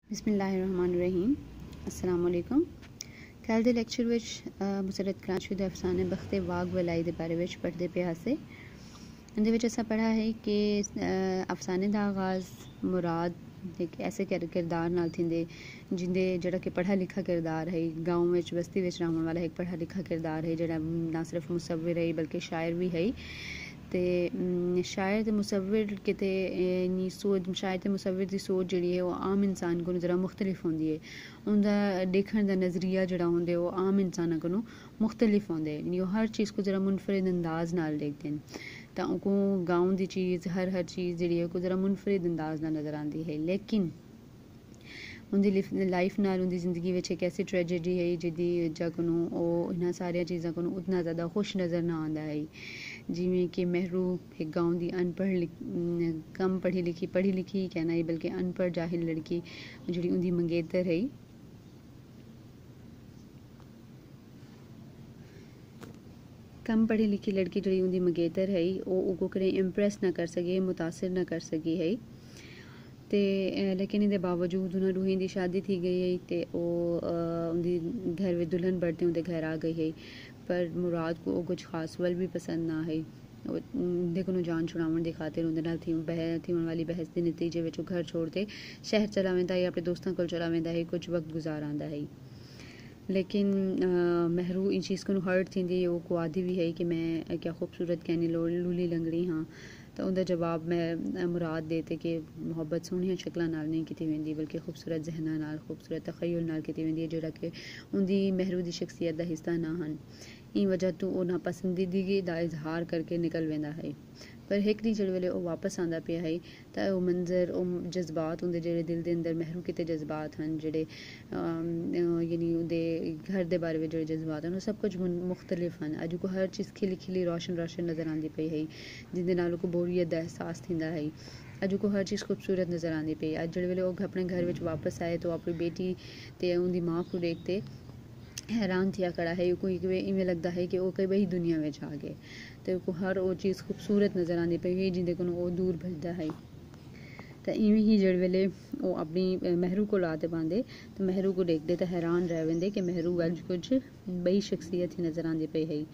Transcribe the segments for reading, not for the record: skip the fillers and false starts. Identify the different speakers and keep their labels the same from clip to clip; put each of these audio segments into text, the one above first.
Speaker 1: बिस्मिल्लाहिर्रहमानिर्रहीम। अस्सलाम वालेकुम। कल दे लैक्चर विच मुसरत कराशुदा अफसाने बख्ते वाग वलाई दे बारे विच पढ़दे पे हासे। इंदे विच असां पढ़ा है कि अफसाने दा आगाज़ मुराद एक ऐसे किरदार नाल थिंदे जिंदे जेड़ा कि पढ़ा लिखा किरदार है, गाँव विच बस्ती विच रहने वाला एक पढ़ा लिखा किरदार है जेड़ा ना सिर्फ मुसव्विर है बल्कि शायर भी है। ते शायर ते मुसव्विर किते नी सोच शायर ते मुसव्विर दी सोच जिहड़ी है वो आम इंसान कोलों जरा मुख्तलिफ होंदी है। उनदा देखण दा नज़रिया जिहड़ा होंदा है वो आम इंसानां कोलों मुख्तलिफ होंदा है। यानी हर चीज़ को जरा मुनफरिद अंदाज नाल देखदे न, तां उनको गाँव दी चीज़ हर चीज़ जिहड़ी है को जरा मुनफरिद अंदाज नाल नज़र आंदी है। लेकिन उनदी लाइफ नाल उनदी जिंदगी विच एक ऐसी ट्रेजेडी है जिहदी वजह कोलों ओ इन्हां सारियां चीज़ां कोलों उतना ज़्यादा खुश नज़र ना आंदा है। जिमें कि मेहरू एक गाँव दी अनपढ़ कम पढ़ी लिखी ही कहना है बल्कि अनपढ़ जाहिल लड़की जिहड़ी उनदी मंगेतर है। कम पढ़ी लिखी लड़की जिहड़ी उनदी मंगेतर है वो उको कदें इम्प्रेस ना कर सकी, मुतासिर ना कर सकी है। ते लेकिन इहदे बावजूद उन्हां रूही दी शादी थी गई है ते उनदी घर में दुल्हन बढ़ते उनके घर आ गई है। पर मुराद को कुछ खास वल भी पसंद ना है। उनदे कोलों जान छुड़ावन दी खातिर उनदे नाल थी वाली बहस के नतीजे विच घर छोड़ते शहर चला वेंदा है, अपने दोस्तों कोल चला वेंदा है, कुछ वक्त गुजार आंदा है। लेकिन मेहरू इन चीज़ को हर्ट थी वो को आदि भी है कि मैं क्या खूबसूरत कहनी लूली लंगड़ी हाँ। तो उनका जवाब मैं मुराद देते कि मुहब्बत सोहनिया शक्लां नाल नहीं की वेंदी बल्कि खूबसूरत जहनां नाल खूबसूरत तखय्युल नाल की वेंदी है जिहड़ा कि उनदी मेहरू दी शख्सियत दा हिस्सा ना हन। इन वजह तो वो नापसंदीदगी दा इजहार करके निकल वेंदा है। पर एक दी जिहड़े वेले वो वापस आंदा पिया है तां वो मंजर वो जज्बात उनदे जेहड़े दिल दे अंदर मेहरू किते जज्बात हन जेहड़े यानी उनदे घर दे बारे में जेहड़े जज्बात हन वो सब कुछ मुख्तलिफ हन। अज को हर चीज़ खिली खिली रोशन रोशन नज़र आंदी पई है जिंदे नाल को बोरियत दा एहसास थिंदा है। अज को हर चीज़ खूबसूरत नज़र आंदी पई। अज जिहड़े वेले वो अपने घर विच वापस आए तो अपनी बेटी ते उनदी माँ को देखते हैरान थिया खड़ा है। कोई इवें लगता है कि वो कई वही दुनिया में आ गए तो को हर वो चीज़ खूबसूरत नज़र आती पई है जिंदे को वो दूर भजदा है। तो इवें ही जिहड़े वेले वो अपनी मेहरू को आते पांदे तो मेहरू को देखते तो हैरान रह वेंदे कि मेहरू अज कुछ बई शख्सियत ही नज़र आती पई है।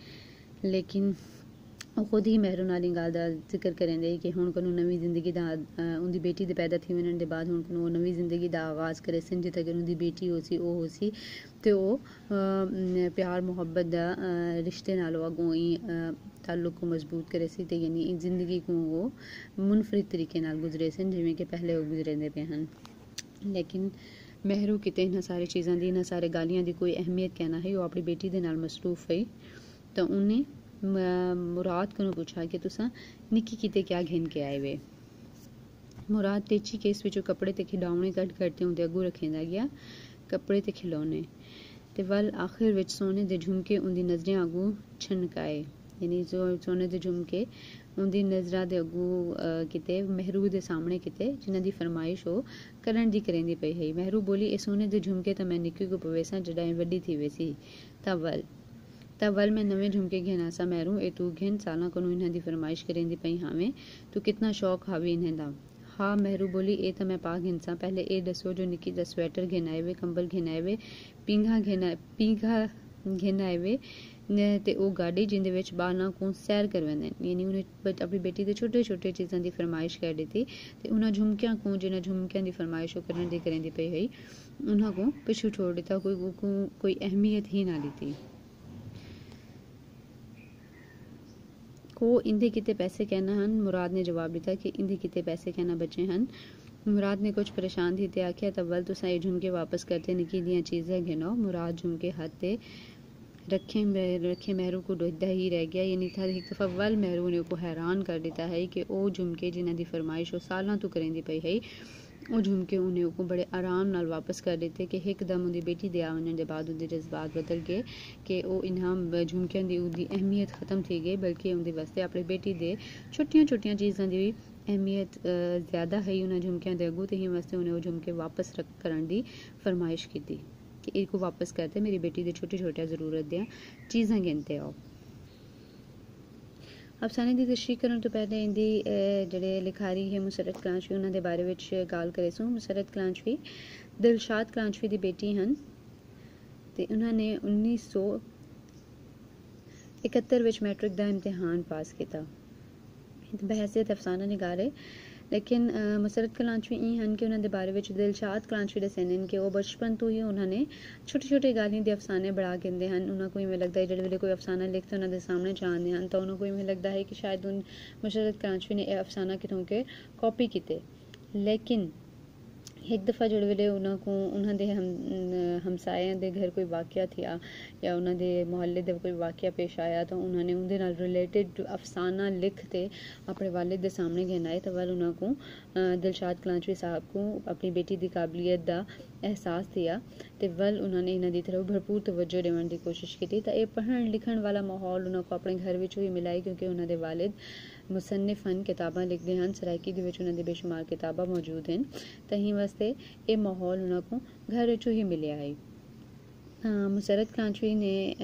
Speaker 1: लेकिन वो खुद ही मेहरू नाल गल का जिक्र करेंदे कि हुण कोनों नवी जिंदगी दा उनदी बेटी दे पैदा थी वञण दे बाद हुण कोनों नवी जिंदगी दा आगाज़ करे सन जिथे अगर उनदी बेटी होसी ओ होसी तो वो प्यार मुहब्बत दा रिश्ते नालों अगों ही ताल्लुक को मजबूत करे सी ते यानी जिंदगी को वो मुनफरिद तरीके नाल गुजरे सन जिवें कि पहले वो गुजरेंदे पे हन। लेकिन मेहरू किते इन्हां सारी चीज़ां दी इन्हां सारे गालियां दी कोई अहमियत कहना है वो अपनी बेटी दे नाल मसरूफ है। तो उन्हें मुराद को पूछा कि तुसा निक्की किते क्या घेन के आए वे। मुराद तेची केस विचों कपड़े ते खिडौने कट करते उनदे अगू रखेंदा गया कपड़े ते खिलौने ते वल आखिर विच सोने दे झुमके उनदी नज़रें अगू छनकाए। यानी जो सोने दे झुमके उनदी नज़रां दे अगू किते मेहरू दे सामने किते जिन्हां दी फरमाइश हो करन दी करेंदी पई है। मेहरू बोली ए सोने दे झुमके तो मैं निक्की को पवेसा जडाई वड्डी थी वेसी तवल मैं नवे झुमके घेना सा मेहरू ए तू घेन सालां कोनों इन्हां दी फरमाइश करेंदी पई हावें तू कितना शौक हावी इन्हें दा। हाँ मेहरू बोली ए तो मैं पा घेन सा पहले ए दसो जो निक्की दा स्वेटर घेनाए वे कंबल घेनाए वे पींघा घेनाए वे ते ओ गाड़ी जिंदे विच बालां को सैर करवेंदे यानी उन्हें अपनी बेटी दे छोटे छोटे चीज़ां दी फरमाइश कर दी ते उन्हां झुमकियां को जिन्हां झुमकियां दी फरमाइश करन दी करेंदी पई है उन्हां को पिछू छोड़ दिता कोई अहमियत ही ना दी। को इंदे किते पैसे कहना हन। मुराद ने जवाब दिता कि इंदे किते पैसे कहना बच्चे हन। मुराद ने कुछ परेशान थी ते आख्या तवल तुसा ये झुमके वापस करते निकी दियां चीज़ें गिनो। मुराद झुमके हाथ ते रखे मेहरू को डोदा ही रह गया। यानी था एक दफ़ा वल मेहरू ने को हैरान कर दिता है कि ओ झुमके जिन्हां दी फरमाइश वो सालां तो करेंदी पई है वो झुमके उन्हें को बड़े आराम नाल वापस कर देते कि एकदम उनकी बेटी दे आने के बाद उनके जज्बात बदल गए कि वो इन्हां झुमकियां दी उनकी अहमियत ख़त्म थी गई बल्कि उनके वास्ते अपनी बेटी दे छोटियां छोटियां चीज़ां दी अहमियत ज़्यादा है उन्हें झुमकियां दे अगू तो ही वास्ते उन्हें वो झुमके वापस करन दी फरमाइश की थी कि इनको वापस करते मेरी बेटी दे छोटे छोटे ज़रूरत दियां चीज़ां गिनते आओ। अफसाने की तशरीह करने तो पहले इनकी ਜਿਹੜੇ ਲਿਖਾਰੀ है मुसरत कलांचवी उन्होंने बारे ਵਿੱਚ ਗੱਲ ਕਰੇ ਸੋ। मुसरत कलांचवी दिलशाद कलांचवी की बेटी हैं ਤੇ ਉਹਨਾਂ ਨੇ 1971 ਵਿੱਚ मैट्रिक का इम्तिहान पास किया बहैसियत अफसाना निगारे। लेकिन मुसरत कलांचवी ई हैं कि उन्होंने बारे में दिलशाद कलांचवी दसते हैं कि वो बचपन तो ही उन्होंने छोटे छोटे गालियां के अफसाने बढ़ा कहते हैं। उन्होंने इवें लगता है जो कोई अफसाना लिखते उन्होंने सामने चाहते हैं तो उन्होंने इवें लगता है कि शायद मुसरत कलांचवी ने यह अफसाना कितों के कॉपी किए। लेकिन एक दफ़ा जो वे उन्होंने हमसाया के घर कोई वाक़या थिया या उन्होंने मुहल्ले दे कोई वाक़या पेश आया तो उन्होंने उनके नाल रिलेटेड अफसाना लिखते अपने वालिद के सामने गिनाए तो वल उन्होंने दिलशाद कलांचवी साहब को अपनी बेटी की काबलियत का एहसास थिया तो वल उन्होंने इन्हों की तरफ भरपूर तवज्जो देने की कोशिश की। तो यह पढ़न लिखण वाला माहौल उन्होंने अपने घर में ही मिला क्योंकि उन्होंने वालिद मुसन्निफ हैं, किताबां लिखते हैं, सराइकी के उन्होंने बेशुमार किताबां मौजूद हैं। तहीं वास्ते ये माहौल उन्होंने घर ही मिलया है। मुसरत कलांचवी ने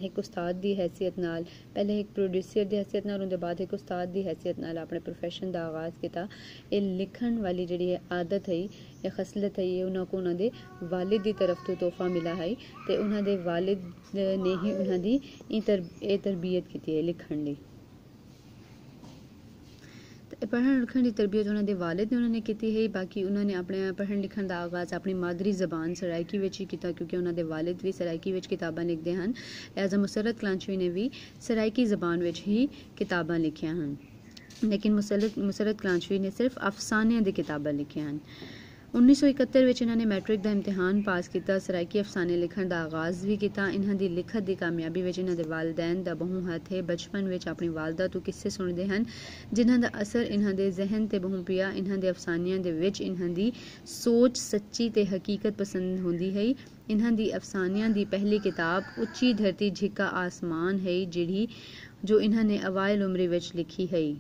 Speaker 1: एक उस्ताद की हैसियत नाल पहले एक प्रोड्यूसर की हैसियत नाल उनके बाद एक उस्ताद की हैसियत नाल अपने प्रोफैशन का आगाज़ किया। ये लिखण वाली जी आदत है या खसलत है ये उन्होंने उन्होंने वालिद की तरफ तो तोहफा मिला है तो उन्होंने वालिद ने ही उन्होंने तरबियत की है लिखण ली। पढ़न लिखण की तरबियत उन्होंने वालिद ने उन्होंने की है। बाकी उन्होंने अपने पढ़न लिखण का आगाज़ अपनी मादरी ज़बान सराइकी ही किया क्योंकि उन्होंने वालिद भी सराइकी किताबां लिखते हैं। लिहाजा मुसरत कलांचवी ने भी सराइकी ज़बान ही किताबां लिखियां हैं। लेकिन मुसरत कलांचवी ने सिर्फ अफसानियां दी किताबां लिखियां हैं। 1971 में इन्होंने मैट्रिक का इम्तिहान पास किया, सराइकी अफसाने लिखण का आगाज़ भी किया। इन्हों की लिखत की कामयाबी में इन्होंने वालदैन का बहु हथ है। बचपन में अपनी वालदा तो किस्से सुनते हैं जिन्हों का असर इन्हों के जहन से बहु पिया। इन्हों के अफसानियां दे विच इन्हों की सोच सच्ची ते हकीकत पसंद होंदी है। इन्हों की अफसानियां की पहली किताब उच्ची धरती झिका आसमान है जिहड़ी जो इन्होंने अवाइल उम्र विच लिखी है।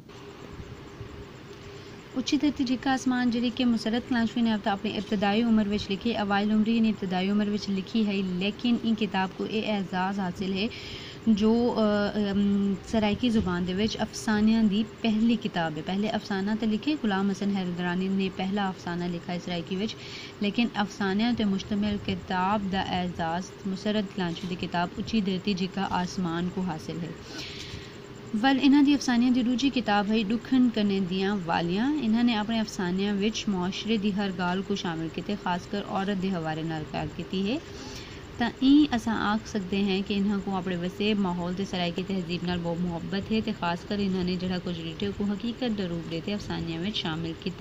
Speaker 1: उच्ची धरती झिका आसमान जी कि मुसरत कलांचवी ने अपनी इब्तदाई उम्र में लिखी, अवाइल उम्र ने इब्तदाई उम्र में लिखी है। लेकिन इन किताब को ये एजाज़ हासिल है जो सराइकी ज़ुबान दे विच अफसानियां दी पहली किताब है। पहले अफसाना तो लिखे गुलाम हसन हैदरानी ने पहला अफसाना लिखा है सराइकी विच, लेकिन अफसानियां ते मुश्तमिल किताब दा एजाज़ मुसरत कलांचवी दी किताब उच्ची धरती झिका आसमान को हासिल है। वल इन्हां दी अफसानियां दी दूजी किताब है दुखन करने दियां वालियां। इन्होंने अपने अफसानियां विच मुआशरे दी हर गाल को शामिल किते, खासकर औरत दे हवाले नाल कार की है। तो असां आख सकते हैं कि इन्हां को अपने वसेब माहौल ते सराइकी तहजीब नाल बहुत मुहब्बत है तो खासकर इन्होंने जड़ा कुछ लिखे को हकीकत दा रूप देते अफसानियां में शामिल किया।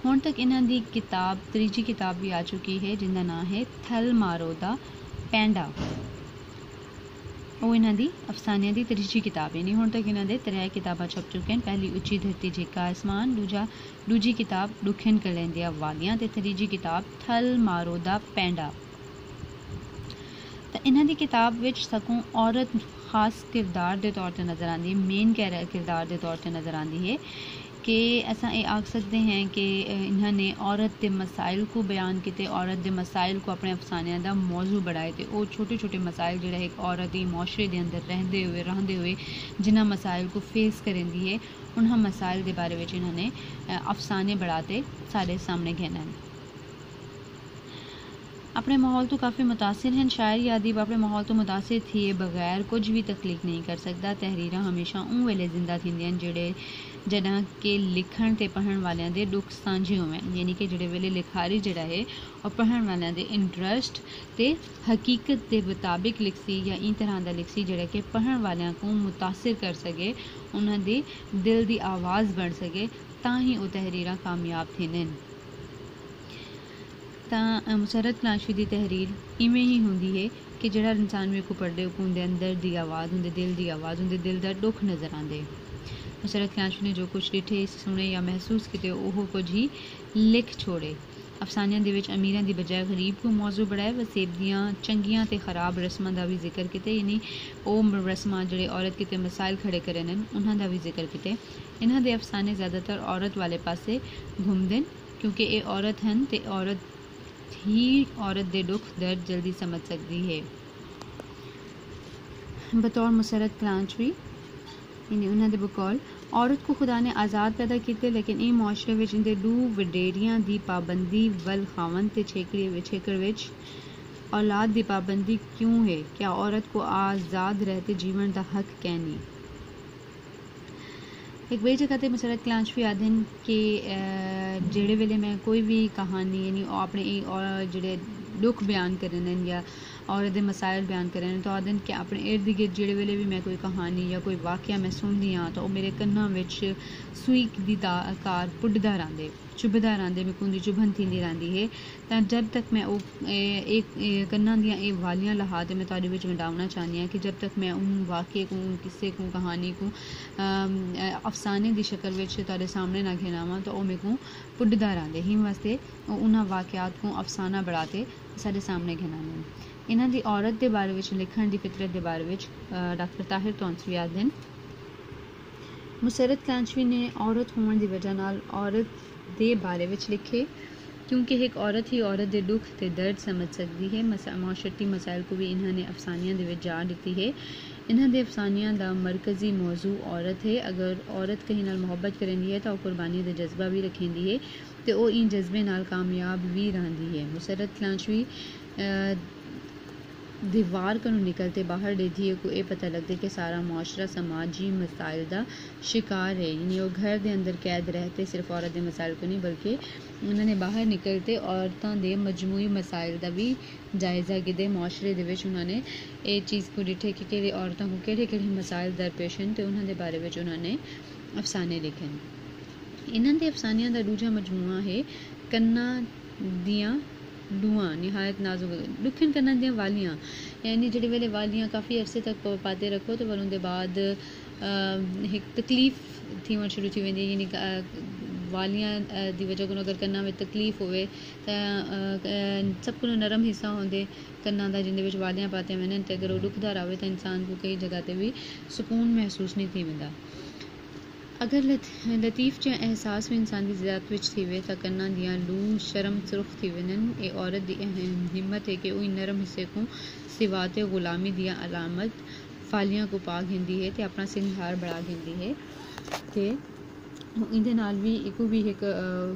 Speaker 1: हुण तक इन्हां दी किताब तीजी किताब भी आ चुकी है जिनका नाम है थल मारो दा पैंडा। वो इन्हां दी अफसानियां दी तीजी किताब है। हुण तक इन्हां दे 3 किताबां छप चुके हैं। पहली उच्ची धरती झिका आसमान, दूजी किताब दुखन कलैंदियां वालियां ते तीजी किताब थल मारो दा पैंडा। तो इन्हां दी किताब विच सकूं औरत खास किरदार के तौर पर नज़र आती है, मेन किरदार के तौर पर नज़र आती है कि असां ये आख सकते हैं कि इन्होंने औरत के मसाइल को बयान किए, औरत के मसाइल को अपने अफसानियां का मौजू बढ़ाए थे। वो छोटे छोटे मसाइल जो एक औरत ही मुआशरे के अंदर रहते हुए जिन्होंने मसाइल को फेस करेंदी है उन्होंने मसाइल के बारे में इन्होंने अफसाने बढ़ाते सारे सामने घेना है। अपने माहौल तो काफ़ी मुतासिर हैं। शायर या अदीब अपने माहौल तो मुतासिर थिए बगैर कुछ भी तख्लीक नहीं कर सकता। तहरीर हमेशा उन वेले जिंदा थींदियां जेड़े जदा के लिखण ते पढ़न वालियां दे दुख सांझे होवें, यानी कि जेड़े वेले लिखारी जड़ा है और पढ़न वालियां दे इंटरस्ट ते हकीकत के मुताबिक लिखसी या इन तरह का लिखसी जेड़ा कि पढ़न वालियां को मुतासिर कर सके, उन्हां दे दिल दी आवाज़ बन सके, तां ही वो तहरीरां कामयाब थींदन। मुसरत कलांचवी की तहरीर इवें ही होंदी है कि जड़ा इंसान में को पढ़े उनके अंदर की आवाज़, उनके दिल की आवाज़, उनके दिल का दुख नज़र आते। मुसरत कलांचवी ने जो कुछ डिठे सुने या महसूस किए वो कुछ ही लिख छोड़े। अफसानियां दे विच अमीरां की बजाय गरीब को मौजू बढ़ाए, वसेब दियां चंगियां ते खराब रस्मां का भी जिक्र किया, यानी वो रस्मां जिहड़े औरत किते मसाइल खड़े करे ने उन्हां दा भी जिक्र किया। इन्हां दे अफसाने ज़्यादातर औरत वाले पासे घूमते क्योंकि ये औरत हैं तो औरत ही औरत दे दुख दर्द जल्दी समझ सकती है। बतौर मुसरत कलांचवी यानी उन्होंने बकौल औरत को खुदा ने आज़ाद पैदा किया, लेकिन ये मुआशरे विच इंदे दो वडेरियां दी पाबंदी वल खावन ते छेकड़ विच औलाद दी पाबंदी क्यों है? क्या औरत को आज़ाद रहते जीवन का हक कैनी? एक बड़ी जगह ते मुसरत क्लांचवी आदन कि जेड़े वेले मैं कोई भी कहानी यानी अपने जेड़े दुख बयान करन या औरत दे मसाइल बयान करन तो आदन कि अपने इर्द गिर्द जेड़े वेले भी मैं कोई कहानी या कोई वाकया मैं सुनदी हाँ तो मेरे कन्ना विच सूई दी कार पुडदा रहिंदे चुभदा रहिंदे मैं कुंदी चुभन थींदी रहिंदी है तां जब तक मैं एक कन्ना दियां ए वालियां लहा ते मैं तुहाडे विच वंडावना चाहनी हाँ कि जब तक मैं उन वाकये को किस्से को कहानी को अफसाने दी शक्ल विच तुहाडे सामने ना घेनावां तो मेरे को पुडदा रहिंदे ही वास्ते उन्हां वाकयात को अफसाना बढ़ाते साडे सामने घेनाने इन्हां दी औरत दे बारे विच लिखण दी फितरत दे बारे विच डॉक्टर ताहिर तौंसवी आदन मुसरत क्लांचवी ने औरत होने की वजह नाल औरत दे बारे विच लिखे क्योंकि एक औरत ही औरत दे दुख ते दर्द समझ सकती है। माशरती मसाइल को भी इन्होंने अफसानियां दे विच जा दिती है। इन्हां दे अफसानियां दा मरकजी मौजू औरत है। अगर औरत कहीं नाल मोहब्बत करेंदी है तो कुर्बानी दे जज्बा भी रखेंदी है ते ओ इन जज्बे नाल कामयाब भी रहंदी है। मुसरत क्लांचवी दीवार को निकलते बाहर देखी है को ये पता लगता है कि सारा मुआशरा समाजी मसाइल का शिकार है यानी वो घर के अंदर कैद रहते सिर्फ औरत के मसाइल को नहीं बल्कि उन्होंने बाहर निकलते औरतों के मजमूई मसाइल का भी जायज़ा गिदे मुआशरे दे विच उन्होंने ये चीज़ को डिठे कि किहड़े औरतों को किहड़े मसाइल दरपेश हैं तो उन्होंने बारे में उन्होंने अफसाने लिखे। इन्हां दे अफसानियां दा दूजा मजमूआ है कन्ना दियां डुआ निहायत नाजुक दुखन करना दियां वालियां यानी जेड़े वेले वालियां काफ़ी अरसे तक पाते रखो तो वल उनके बाद एक तकलीफ थी वह शुरू थी वेंदी यानी वालियां दी वजह को अगर कन्ना में तकलीफ होवे तो सब को नरम हिस्सा होंदे कन्ना दा जिंदे विच वालियां पाते वनन ते अगर वो दुखदार आवे तो इंसान को कई जगह ते भी सुकून महसूस नहीं थी वेंदा। अगर लतीफ़ जो एहसास भी इंसान की ज़ात विच थी वे तो कन्ना दियां लू शर्म सुर्ख थी वनन ये औरत की हिम्मत है कि वो नरम हिस्से को सिवाते गुलामी दिया अलामत फालियां को पा घेंदी है तो अपना सिंगार बढ़ा घेंदी है तो इंदे नाल भी इको भी एक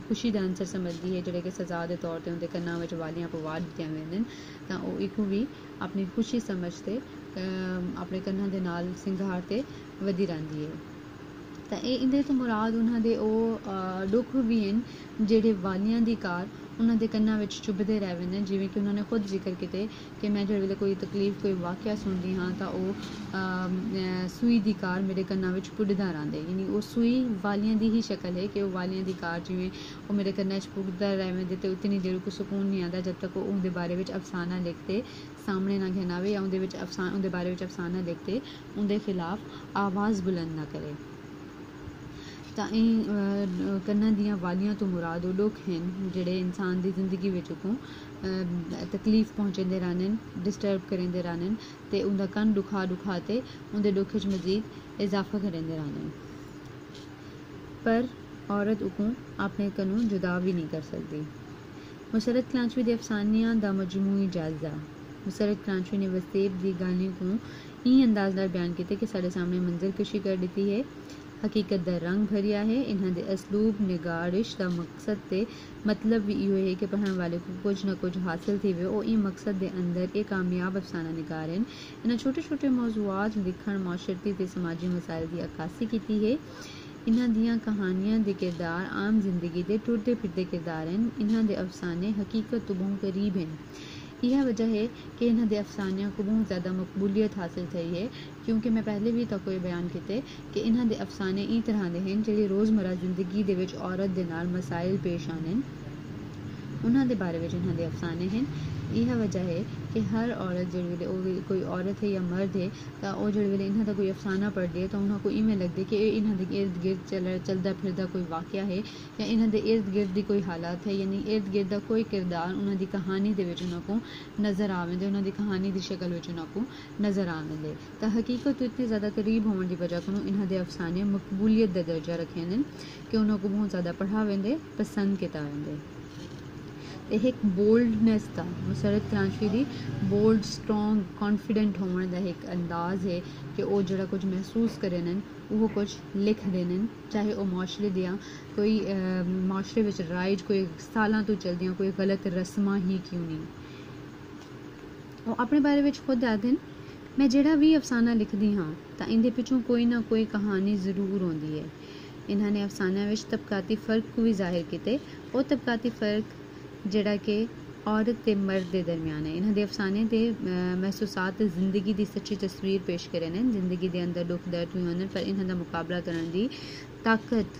Speaker 1: खुशी का अंसर समझती है जोड़े कि सजा के तौर पर उनके कन्ना में वालियां पवा दित्तियां वेंदन तो वो इको भी अपनी खुशी समझते अपने कन्ना के नाल सिंगार ते वधी रहिंदी है। तो इंदे तो मुराद उन्होंने दुख भी हैं जेडे वालियां दी कार उन्होंने कन्ना विच चुभते रह वेंदे जिवें कि उन्होंने खुद जिक्र किते कि मैं जो वेले कोई तकलीफ कोई वाकया सुनती हाँ तो वो सूई दी कार मेरे कन्ना विच पुडदा रहिंदे यानी वो सूई वालियां दी ही शक्ल है कि वो वालियां दी कार जिवें वो मेरे कन्ना च पुडदा रह वेंदे ते उतनी देर को सुकून नहीं आता जब तक वो उनके बारे विच अफसाना लिखते सामने ना घेनावे या उनके बारे विच अफसाना लिखते उनके खिलाफ आवाज़ बुलंद ना करे। तां कन्ना दियां वालियां तो मुराद लोग हैं जेड़े इंसान की जिंदगी विच को तकलीफ पहुँचाते रहन डिस्टर्ब करेंदे रहन ते उनका कन दुखा ते उनके दुख च मजीद इजाफा करेंदे रहन पर औरत उको अपने कनों जुदा भी नहीं कर सकती। मुसरत क्लांचवी दे अफसानियां दा मजमूई जायज़ा मुसरत क्लांचवी ने वसेब दी गाली को ई अंदाज नाल बयान किया कि साढ़े सामने मंजर कशी कर दी है हकीकत दा रंग भरिया है। इन्हां दे असलूब निगारिश दा मकसद ते मतलब भी इहो है कि पढ़ने वाले को कुछ ना कुछ हासिल थी वे ई मकसद दे अंदर एक कामयाब अफसाना निगार हैं। इन्हां छोटे छोटे मौजूआत लिखण माशरती ते समाजी मसाइल की अक्कासी की है। इन्हां दियां कहानियां दे किरदार आम जिंदगी दे टुरदे फिरदे किरदार हैं। इन्हां दे अफसाने हकीकत तो बहुत करीब हैं। यह वजह है कि इन्हां दे अफसानियां को बहुत ज़्यादा मकबूलियत हासिल थी है क्योंकि मैं पहले भी तक कोई बयान किए कि इन्हां दे अफसाने ई तरह के हैं जिहड़े रोज़मर्रा जिंदगी दे विच औरत दे नाल मसाइल पेश आने उन्हां दे बारे में इन्हां दे अफसाने हैं। यह वजह है कि हर औरत जिहड़े वेले कोई औरत है या मर्द है तो वो जिहड़े वेले इन्हां दा कोई अफसाना पढ़दे है तो उन्हां को इवें लगदे कि इन्हां दे इर्द गिर्द चलदा फिरदा कोई वाकया है या इन्हां दे इर्द गिर्द दी कोई हालात है यानी इर्द गिर्द दा कोई किरदार उन्हां दी कहानी दे विच उन्हां को नज़र आवेंदे उन्हां दी कहानी दी शक्ल विच उन्हां को नज़र आवेंदे तो हकीकत तो इतनी ज़्यादा करीब होने की वजह को इन्हां दे अफसाने मकबूलियत दा दर्जा रखे हैं कि उन्हां को बहुत ज़्यादा पढ़ा वेंदे पसंद किया वेंदे। ਇਹ ਇੱਕ ਬੋਲਡਨੈਸ ਦਾ ਮੁਸਰਤ ਕਲਾਂਚਵੀ ਦੀ ਬੋਲਡ ਸਟਰੋਂਗ ਕੌਨਫੀਡੈਂਟ ਹੋਣ ਦਾ ਇੱਕ ਅੰਦਾਜ਼ ਹੈ ਕਿ ਉਹ ਜਿਹੜਾ ਕੁਝ ਮਹਿਸੂਸ करे न वो कुछ लिख देने, चाहे वो मुआशरे दियाँ कोई मुआशरे विच राइज कोई सालां तो चलदियां कोई गलत रस्मां ही क्यों नहीं। वो अपने बारे विच खुद आखदे न मैं जेड़ा भी अफसाना लिखदी हाँ तां इंदे पिछों कोई ना कोई कहानी जरूर होंदी है। इन्होंने अफसानियां विच तबकाती फ़र्क को भी जाहिर किते, वो तबकाती फ़र्क जेड़ा कि औरत ते मर्द के दरमियान है। इन्होंने अफसाने दे महसूसात जिंदगी की सच्ची तस्वीर पेश करे ने, जिंदगी के अंदर दुख दर्द भी होंदे पर इन्हां दा मुकाबला करने की ताकत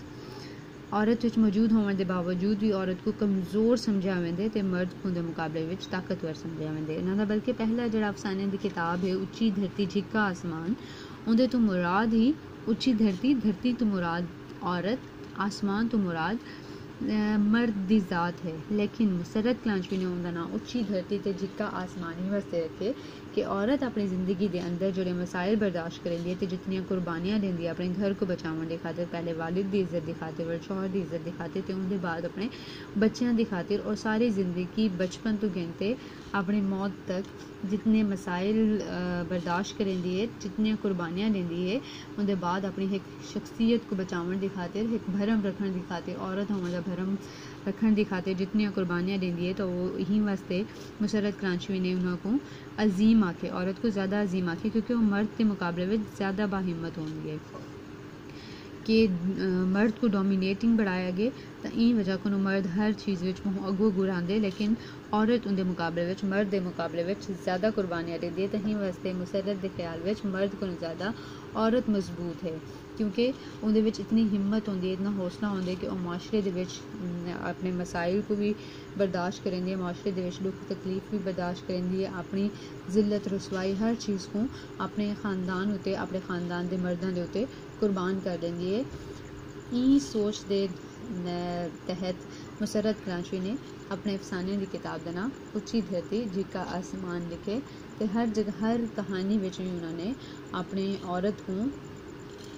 Speaker 1: औरत विच मौजूद होने के बावजूद भी औरत को कमज़ोर समझा वेंदे ते मर्द को दे मुकाबले विच ताकतवर समझा वेंदे। इन्हां दा बल्कि पहला जिहड़ा अफसाने की किताब है उच्ची धरती झिक्का आसमान, उहदे तो मुराद ही उच्ची धरती, धरती तो मुराद औरत, आसमान तो मुराद मर्द दी ज़ात है। लेकिन मुसरत कलांचवी ने उनका नाम उच्ची धरती ते झिक्का आसमान ही वास्ते रखे कि औरत अपनी ज़िंदगी के अंदर जोड़े मसाइल बर्दाश्त करेंदी है तो जितनी कुर्बानियाँ देंदी है अपने घर को बचाने की खातिर, पहले वालिद की इज्जत की खातिर, फिर शौहर की इज्जत की खातिर, तो उनके बाद अपने बच्चों की खातिर और सारी ज़िंदगी बचपन तो गिनते अपनी मौत तक जितने मसाइल बर्दाश्त करेंदी है, जितनी कुर्बानियाँ देंदी है, उनके बाद अपनी एक शख्सियत को बचाने की खातिर, एक भरम रखने की खातिर, औरत होने का भरम रखने की खातिर जितनी कुर्बानियाँ देंदी है तो वो यही वास्ते मुसरत कलांचवी ने उन्होंने अजीम आखे, औरत को ज़्यादा अजीम आखे क्योंकि वो मर्द के मुकाबले में ज़्यादा बाहिम्मत होंगी है कि मर्द को डोमिनेटिंग बढ़ाया गया तो ई वजह को मर्द हर चीज़ में अगो गुरांदे, लेकिन औरत उनके मुकाबले में मर्द के मुकाबले में ज़्यादा कुर्बानियाँ देती है। तो ही वास्ते मुसरत के ख्याल में मर्द को ज़्यादा औरत मजबूत है क्योंकि उनके इतनी हिम्मत होंदी है, इतना हौसला होंदा है कि वह माशरे दे विच अपने मसाइल को भी बर्दाश्त करेंदी है, माशरे दे विच दुख तकलीफ भी बर्दाश्त करेंदी है, अपनी जिल्लत रसवाई हर चीज़ को अपने ख़ानदान उत्ते, अपने ख़ानदान के मर्दों के उत्ते कुर्बान कर देंदी है। ई सोच के तहत मुसरत कलांचवी ने अपने अफसाने की किताब का नाम उच्ची धरती झिक्का आसमान लिखे। तो हर जगह हर कहानी में भी उन्होंने अपने औरत को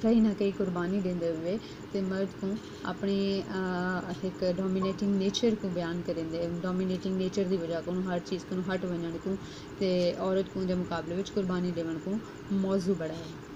Speaker 1: कहीं ना कहीं कुर्बानी देते हुए ते मर्द को अपने एक डोमिनेटिंग नेचर को बयान करेंगे, डोमिनेटिंग नेचर की वजह को हर चीज़ को हट वजन को ते औरत को मुकाबले में कुर्बानी देने को मौजू बड़ा है।